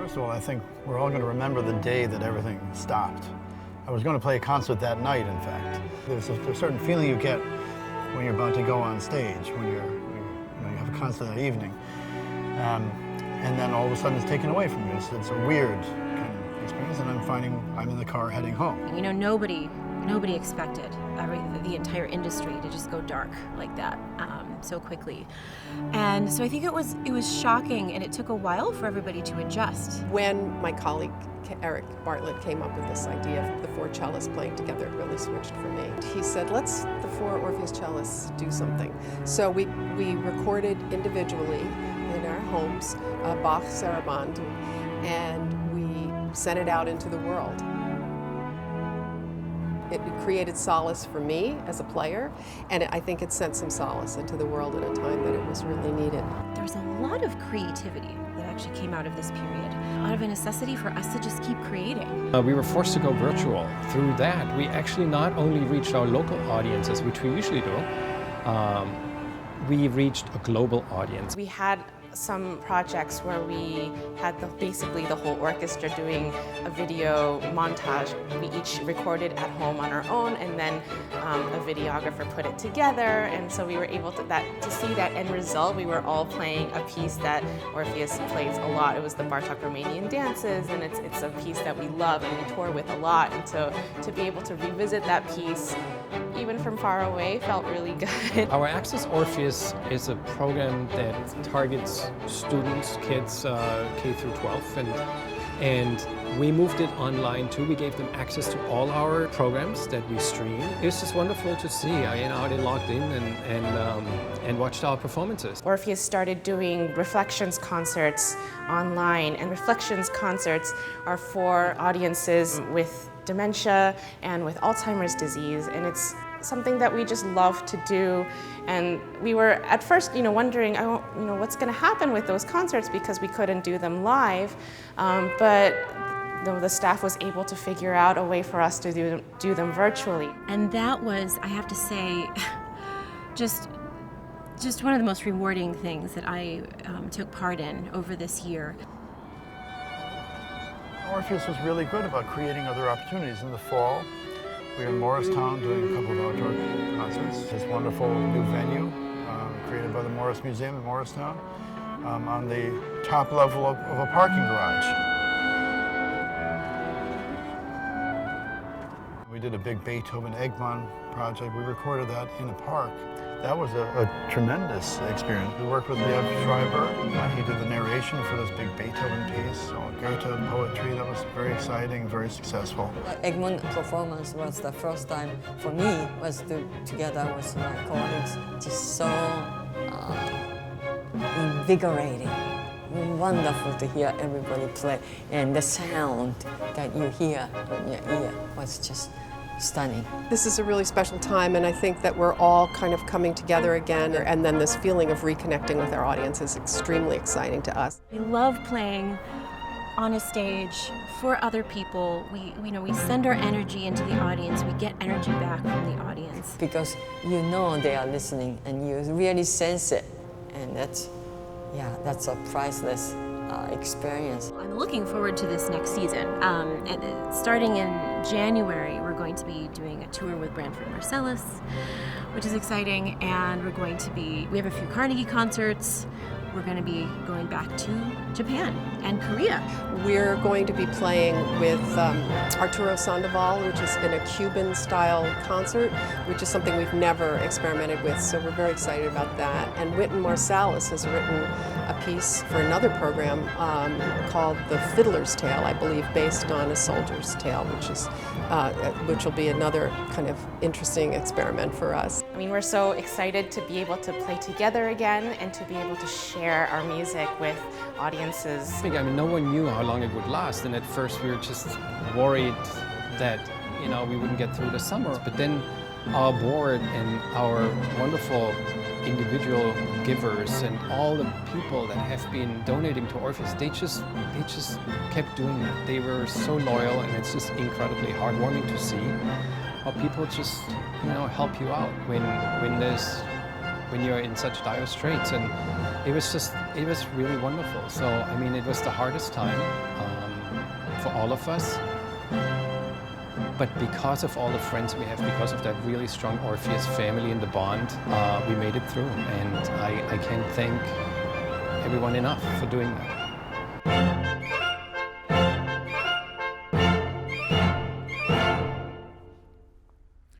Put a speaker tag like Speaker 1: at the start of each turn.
Speaker 1: First of all, I think we're all going to remember the day that everything stopped. I was going to play a concert that night, in fact. There's a certain feeling you get when you're about to go on stage, when you have a concert that evening. And then all of a sudden it's taken away from you. It's a weird kind of experience, and I'm finding I'm in the car heading home.
Speaker 2: You know, nobody expected the entire industry to just go dark like that so quickly. And so I think it was shocking, and it took a while for everybody to adjust.
Speaker 3: When my colleague Eric Bartlett came up with this idea of the 4 cellists playing together, it really switched for me. He said, let's the 4 Orpheus cellists do something. So we recorded individually in our homes Bach's Sarabande, and we sent it out into the world. It created solace for me as a player, and I think it sent some solace into the world at a time that it was really needed.
Speaker 2: There was a lot of creativity that actually came out of this period, out of a necessity for us to just keep creating.
Speaker 4: We were forced to go virtual. Through that, we actually not only reached our local audiences, which we usually do, we reached a global audience.
Speaker 5: We had some projects where we had basically the whole orchestra doing a video montage. We each recorded at home on our own, and then a videographer put it together, and so we were able to see that end result. We were all playing a piece that Orpheus plays a lot. It was the Bartok Romanian dances, and it's a piece that we love and we tour with a lot, and so to be able to revisit that piece even from far away felt really good.
Speaker 4: Our Access Orpheus is a program that targets students, kids K through 12, and we moved it online too. We gave them access to all our programs that we stream. It was just wonderful to see. They logged in and watched our performances.
Speaker 5: Orpheus started doing Reflections concerts online, and Reflections concerts are for audiences with dementia and with Alzheimer's disease, and it's something that we just love to do. And we were at first, wondering, what's going to happen with those concerts, because we couldn't do them live. But the staff was able to figure out a way for us to do them virtually.
Speaker 2: And that was, I have to say, just one of the most rewarding things that I took part in over this year.
Speaker 1: Orpheus was really good about creating other opportunities. In the fall, we were in Morristown doing a couple of outdoor concerts. This wonderful new venue created by the Morris Museum in Morristown on the top level of a parking garage. We did a big Beethoven Egmont project. We recorded that in a park. That was a tremendous experience. We worked with Lev Schreiber. He did the narration for this big Beethoven piece. So Goethe poetry, that was very exciting, very successful.
Speaker 6: Egmont performance was the first time for me, was together with my colleagues, just so invigorating. Wonderful to hear everybody play, and the sound that you hear in your ear was just stunning.
Speaker 3: This is a really special time, and I think that we're all kind of coming together again, and then this feeling of reconnecting with our audience is extremely exciting to us.
Speaker 2: We love playing on a stage for other people. We send our energy into the audience. We get energy back from the audience.
Speaker 6: Because they are listening, and you really sense it, and that's a priceless experience.
Speaker 2: I'm looking forward to this next season. And starting in January, we're going to be doing a tour with Branford Marsalis, which is exciting, and we have a few Carnegie concerts. We're going to be going back to Japan and Korea.
Speaker 3: We're going to be playing with Arturo Sandoval, which is in a Cuban-style concert, which is something we've never experimented with, so we're very excited about that. And Wynton Marsalis has written a piece for another program called The Fiddler's Tale, I believe, based on A Soldier's Tale, which will be another kind of interesting experiment for us.
Speaker 5: We're so excited to be able to play together again and to be able to share our music with audiences.
Speaker 4: No one knew how long it would last, and at first we were just worried that we wouldn't get through the summer. But then our board and our wonderful individual givers and all the people that have been donating to Orpheus, they just kept doing that. They were so loyal, and it's just incredibly heartwarming to see how people just help you out when there's when you're in such dire straits. And it was really wonderful. So, I mean, it was the hardest time for all of us. But because of all the friends we have, because of that really strong Orpheus family and the bond, we made it through. And I can't thank everyone enough for doing that.